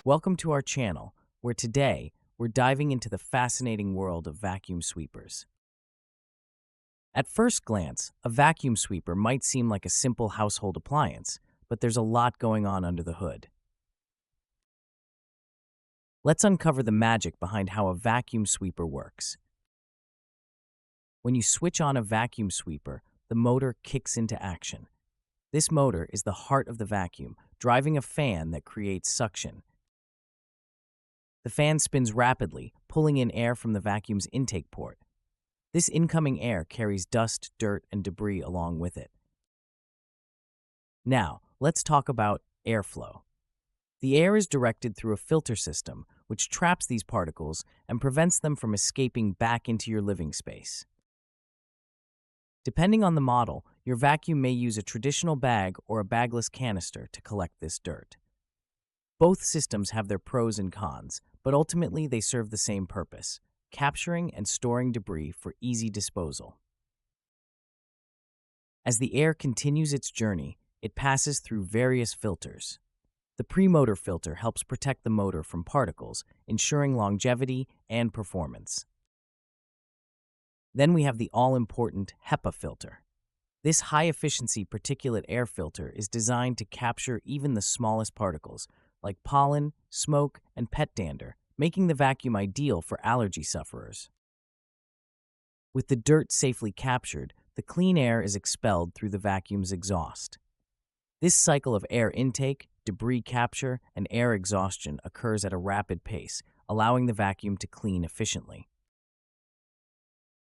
Welcome to our channel, where today we're diving into the fascinating world of vacuum sweepers. At first glance, a vacuum sweeper might seem like a simple household appliance, but there's a lot going on under the hood. Let's uncover the magic behind how a vacuum sweeper works. When you switch on a vacuum sweeper, the motor kicks into action. This motor is the heart of the vacuum, driving a fan that creates suction. The fan spins rapidly, pulling in air from the vacuum's intake port. This incoming air carries dust, dirt, and debris along with it. Now, let's talk about airflow. The air is directed through a filter system, which traps these particles and prevents them from escaping back into your living space. Depending on the model, your vacuum may use a traditional bag or a bagless canister to collect this dirt. Both systems have their pros and cons, but ultimately they serve the same purpose: capturing and storing debris for easy disposal. As the air continues its journey, it passes through various filters. The pre-motor filter helps protect the motor from particles, ensuring longevity and performance. Then we have the all-important HEPA filter. This high-efficiency particulate air filter is designed to capture even the smallest particles, like pollen, smoke, and pet dander, making the vacuum ideal for allergy sufferers. With the dirt safely captured, the clean air is expelled through the vacuum's exhaust. This cycle of air intake, debris capture, and air exhaustion occurs at a rapid pace, allowing the vacuum to clean efficiently.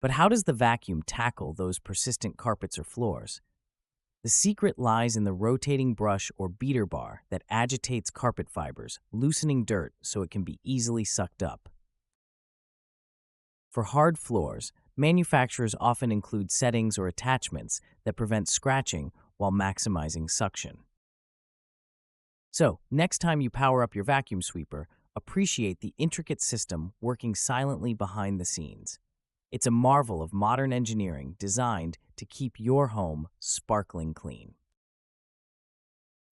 But how does the vacuum tackle those persistent carpets or floors? The secret lies in the rotating brush or beater bar that agitates carpet fibers, loosening dirt so it can be easily sucked up. For hard floors, manufacturers often include settings or attachments that prevent scratching while maximizing suction. So, next time you power up your vacuum sweeper, appreciate the intricate system working silently behind the scenes. It's a marvel of modern engineering designed to keep your home sparkling clean.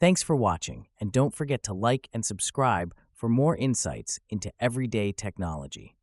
Thanks for watching, and don't forget to like and subscribe for more insights into everyday technology.